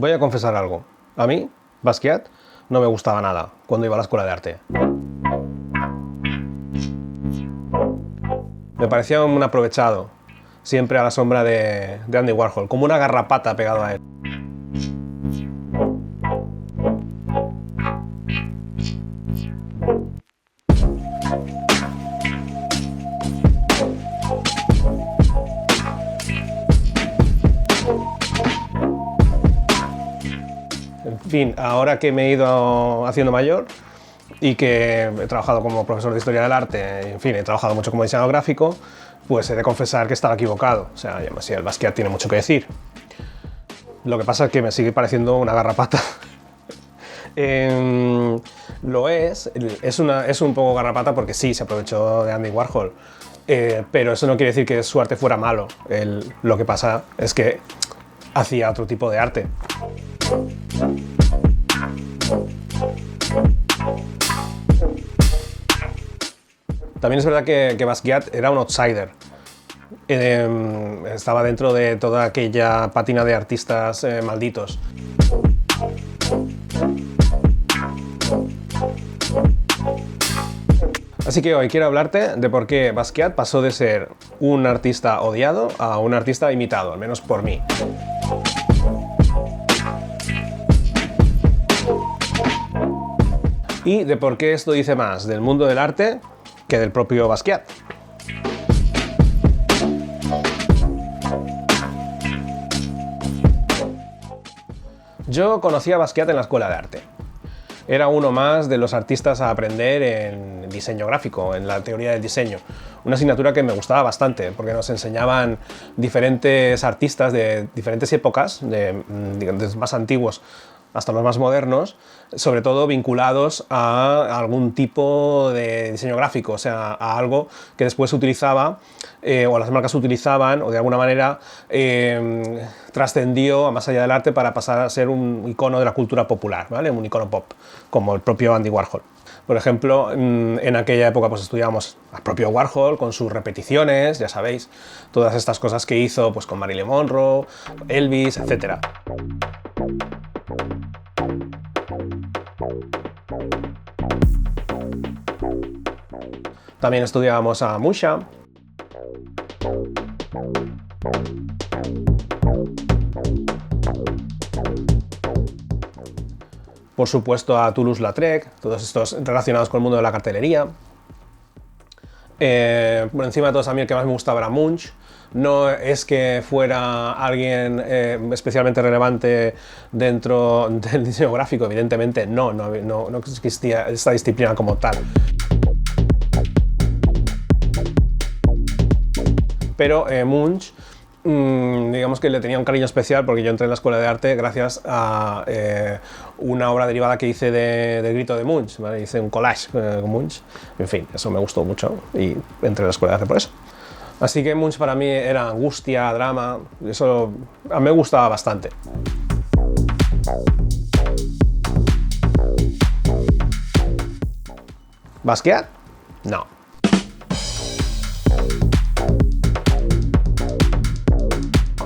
Voy a confesar algo. A mí, Basquiat, no me gustaba nada cuando iba a la escuela de arte. Me parecía un aprovechado, siempre a la sombra de Andy Warhol, como una garrapata pegado a él. En fin, ahora que me he ido haciendo mayor y que he trabajado como profesor de Historia del Arte, en fin, he trabajado mucho como diseñador gráfico, pues he de confesar que estaba equivocado. O sea, sí, el Basquiat tiene mucho que decir. Lo que pasa es que me sigue pareciendo una garrapata. Lo es un poco garrapata porque sí, se aprovechó de Andy Warhol, pero eso no quiere decir que su arte fuera malo. Lo que pasa es que hacía otro tipo de arte. También es verdad que Basquiat era un outsider. Estaba dentro de toda aquella pátina de artistas malditos. Así que hoy quiero hablarte de por qué Basquiat pasó de ser un artista odiado a un artista imitado, al menos por mí. Y de por qué esto dice más del mundo del arte que del propio Basquiat. Yo conocí a Basquiat en la escuela de arte. Era uno más de los artistas a aprender en diseño gráfico, en la teoría del diseño. Una asignatura que me gustaba bastante, porque nos enseñaban diferentes artistas de diferentes épocas, desde los más antiguos hasta los más modernos, sobre todo vinculados a algún tipo de diseño gráfico, o sea, a algo que después se utilizaba, o las marcas utilizaban, o de alguna manera trascendió a más allá del arte para pasar a ser un icono de la cultura popular, ¿vale? Un icono pop, como el propio Andy Warhol. Por ejemplo, en aquella época pues estudiábamos al propio Warhol con sus repeticiones, ya sabéis, todas estas cosas que hizo pues, con Marilyn Monroe, Elvis, etc. También estudiábamos a Musha. Por supuesto a Toulouse-Lautrec, todos estos relacionados con el mundo de la cartelería. Por encima de todos, a mí el que más me gustaba era Munch. No es que fuera alguien especialmente relevante dentro del diseño gráfico, evidentemente no existía esta disciplina como tal. Pero Munch, digamos que le tenía un cariño especial porque yo entré en la escuela de arte gracias a una obra derivada que hice del grito de Munch, ¿vale? Hice un collage con Munch, en fin, eso me gustó mucho y entré en la escuela de arte por eso. Así que Munch para mí era angustia, drama, eso a mí me gustaba bastante. ¿Basquiat? No.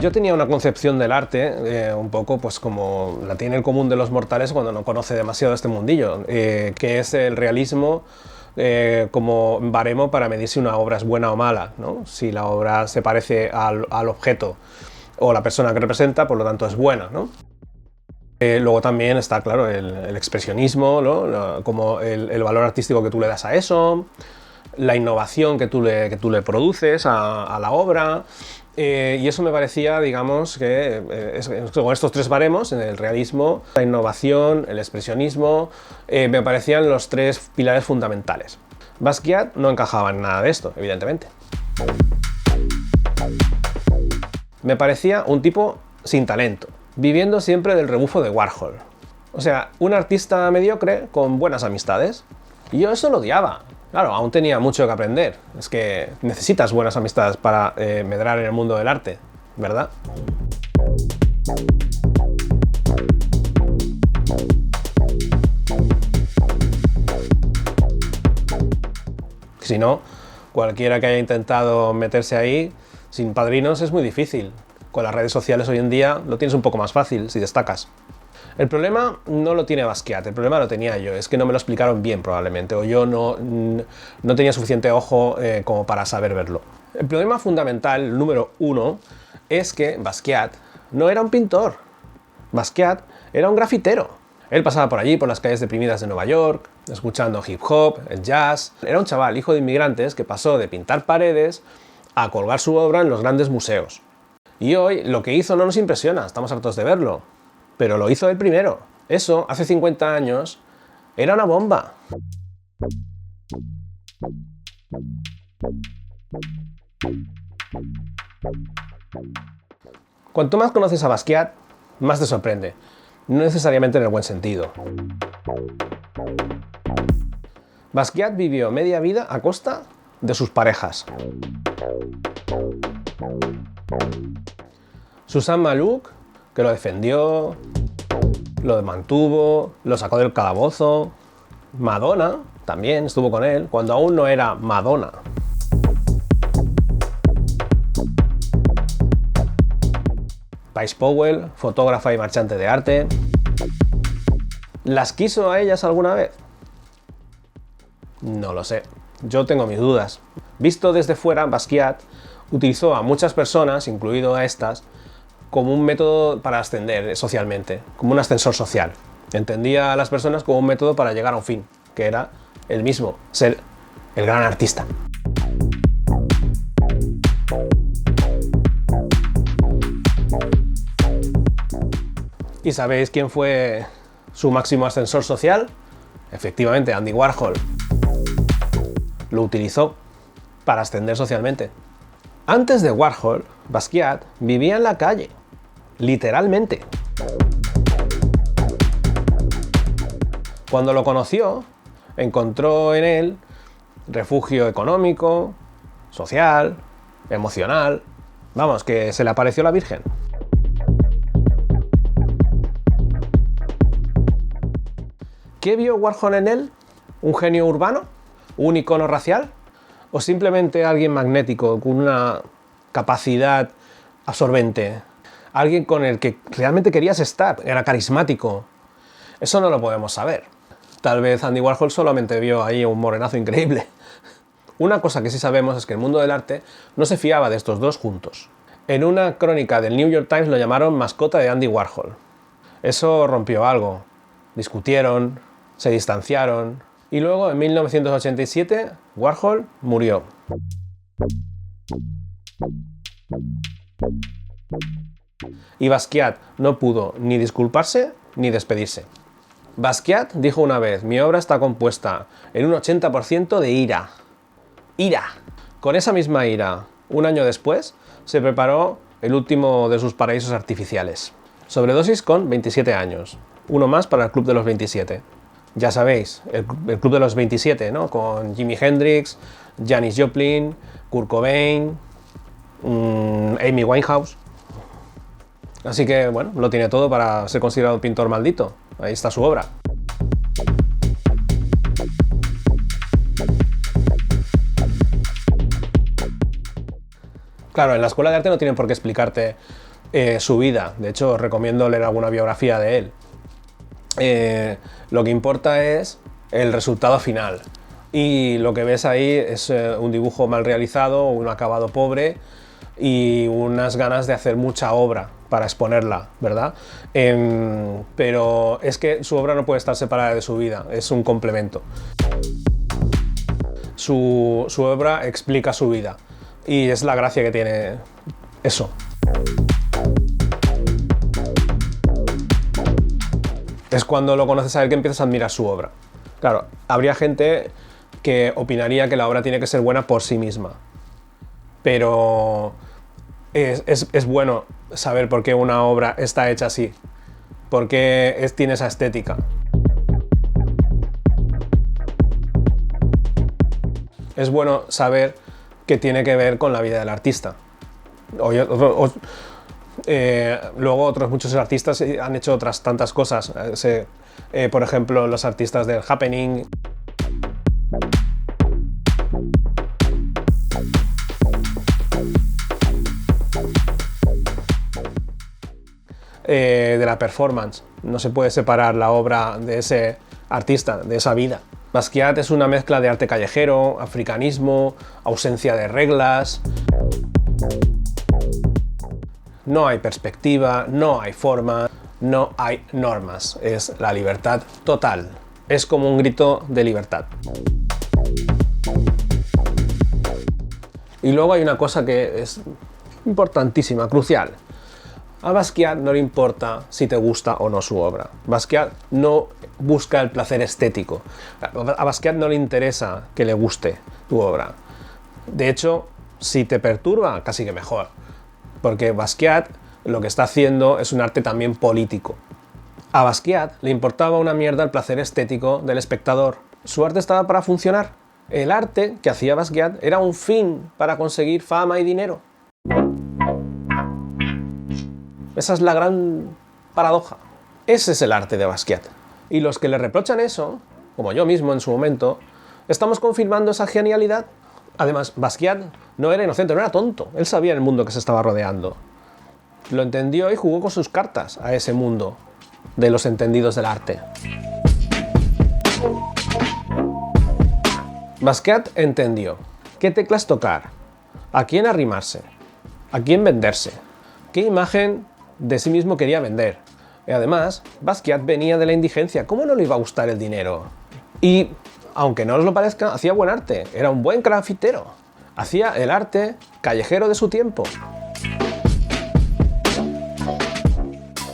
Yo tenía una concepción del arte un poco pues como la tiene el común de los mortales cuando no conoce demasiado este mundillo, que es el realismo como baremo para medir si una obra es buena o mala, ¿no? Si la obra se parece al objeto o la persona que representa, por lo tanto es buena, ¿no? Luego también está, claro, el expresionismo, ¿no? Como el valor artístico que tú le das a eso, la innovación que tú le produces a la obra. Y eso me parecía, digamos, que con estos tres baremos, en el realismo, la innovación, el expresionismo, me parecían los tres pilares fundamentales. Basquiat no encajaba en nada de esto, evidentemente. Me parecía un tipo sin talento, viviendo siempre del rebufo de Warhol. O sea, un artista mediocre con buenas amistades. Y yo eso lo odiaba. Claro, aún tenía mucho que aprender. Es que necesitas buenas amistades para medrar en el mundo del arte, ¿verdad? Si no, cualquiera que haya intentado meterse ahí, sin padrinos es muy difícil. Con las redes sociales hoy en día lo tienes un poco más fácil si destacas. El problema no lo tiene Basquiat, el problema lo tenía yo, es que no me lo explicaron bien probablemente, o yo no tenía suficiente ojo como para saber verlo. El problema fundamental, número uno, es que Basquiat no era un pintor. Basquiat era un grafitero. Él pasaba por allí, por las calles deprimidas de Nueva York, escuchando hip hop, el jazz. Era un chaval, hijo de inmigrantes, que pasó de pintar paredes a colgar su obra en los grandes museos. Y hoy lo que hizo no nos impresiona, estamos hartos de verlo. Pero lo hizo él primero. Eso, hace 50 años, era una bomba. Cuanto más conoces a Basquiat, más te sorprende. No necesariamente en el buen sentido. Basquiat vivió media vida a costa de sus parejas. Susan Malouk, que lo defendió, lo mantuvo, lo sacó del calabozo. Madonna también estuvo con él, cuando aún no era Madonna. Paige Powell, fotógrafa y marchante de arte. ¿Las quiso a ellas alguna vez? No lo sé. Yo tengo mis dudas. Visto desde fuera, Basquiat utilizó a muchas personas, incluido a estas, como un método para ascender socialmente, como un ascensor social. Entendía a las personas como un método para llegar a un fin, que era el mismo, ser el gran artista. ¿Y sabéis quién fue su máximo ascensor social? Efectivamente, Andy Warhol. Lo utilizó para ascender socialmente. Antes de Warhol, Basquiat vivía en la calle, literalmente. Cuando lo conoció, encontró en él refugio económico, social, emocional. Vamos, que se le apareció la Virgen. ¿Qué vio Warhol en él? ¿Un genio urbano? ¿Un icono racial? ¿O simplemente alguien magnético, con una capacidad absorbente? Alguien con el que realmente querías estar, era carismático. Eso no lo podemos saber. Tal vez Andy Warhol solamente vio ahí un morenazo increíble. Una cosa que sí sabemos es que el mundo del arte no se fiaba de estos dos juntos. En una crónica del New York Times lo llamaron mascota de Andy Warhol. Eso rompió algo. Discutieron, se distanciaron, y luego en 1987 Warhol murió. Y Basquiat no pudo ni disculparse ni despedirse. Basquiat dijo una vez: mi obra está compuesta en un 80% de ira. ¡Ira! Con esa misma ira, un año después, se preparó el último de sus paraísos artificiales. Sobredosis con 27 años. Uno más para el Club de los 27. Ya sabéis, el Club de los 27, ¿no? Con Jimi Hendrix, Janis Joplin, Kurt Cobain, Amy Winehouse. Así que, bueno, lo tiene todo para ser considerado un pintor maldito. Ahí está su obra. Claro, en la escuela de arte no tienen por qué explicarte su vida. De hecho, os recomiendo leer alguna biografía de él. Lo que importa es el resultado final. Y lo que ves ahí es un dibujo mal realizado, un acabado pobre y unas ganas de hacer mucha obra para exponerla, ¿verdad? Pero es que su obra no puede estar separada de su vida, es un complemento. Su obra explica su vida y es la gracia que tiene eso. Es cuando lo conoces a él que empiezas a admirar su obra. Claro, habría gente que opinaría que la obra tiene que ser buena por sí misma, pero es bueno saber por qué una obra está hecha así, por qué tiene esa estética. Es bueno saber que tiene que ver con la vida del artista. Luego otros muchos artistas han hecho otras tantas cosas. Por ejemplo, los artistas del happening. de la performance. No se puede separar la obra de ese artista, de esa vida. Basquiat es una mezcla de arte callejero, africanismo, ausencia de reglas. No hay perspectiva, no hay forma, no hay normas. Es la libertad total. Es como un grito de libertad. Y luego hay una cosa que es importantísima, crucial. A Basquiat no le importa si te gusta o no su obra. Basquiat no busca el placer estético. A Basquiat no le interesa que le guste tu obra. De hecho, si te perturba, casi que mejor. Porque Basquiat lo que está haciendo es un arte también político. A Basquiat le importaba una mierda el placer estético del espectador. Su arte estaba para funcionar. El arte que hacía Basquiat era un fin para conseguir fama y dinero. Esa es la gran paradoja. Ese es el arte de Basquiat. Y los que le reprochan eso, como yo mismo en su momento, estamos confirmando esa genialidad. Además, Basquiat no era inocente, no era tonto. Él sabía el mundo que se estaba rodeando. Lo entendió y jugó con sus cartas a ese mundo de los entendidos del arte. Basquiat entendió qué teclas tocar, a quién arrimarse, a quién venderse, qué imagen de sí mismo quería vender. Y además, Basquiat venía de la indigencia. ¿Cómo no le iba a gustar el dinero? Y, aunque no os lo parezca, hacía buen arte. Era un buen grafitero. Hacía el arte callejero de su tiempo.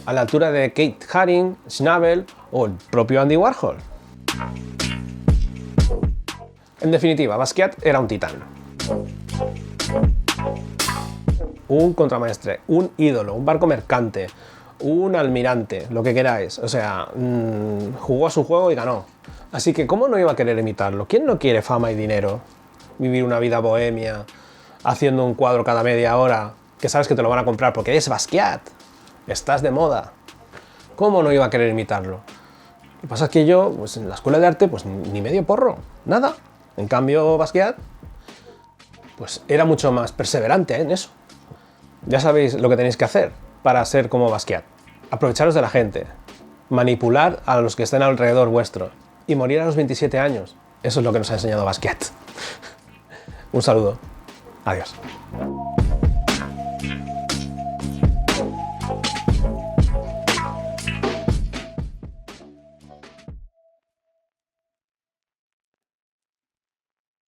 A la altura de Kate Haring, Schnabel o el propio Andy Warhol. En definitiva, Basquiat era un titán. Un contramaestre, un ídolo, un barco mercante, un almirante, lo que queráis. O sea, jugó a su juego y ganó. Así que, ¿cómo no iba a querer imitarlo? ¿Quién no quiere fama y dinero? Vivir una vida bohemia, haciendo un cuadro cada media hora, que sabes que te lo van a comprar porque eres Basquiat. Estás de moda. ¿Cómo no iba a querer imitarlo? Lo que pasa es que yo, pues en la escuela de arte, pues ni medio porro, nada. En cambio, Basquiat, pues era mucho más perseverante en eso. Ya sabéis lo que tenéis que hacer para ser como Basquiat. Aprovecharos de la gente, manipular a los que estén alrededor vuestro y morir a los 27 años. Eso es lo que nos ha enseñado Basquiat. Un saludo. Adiós.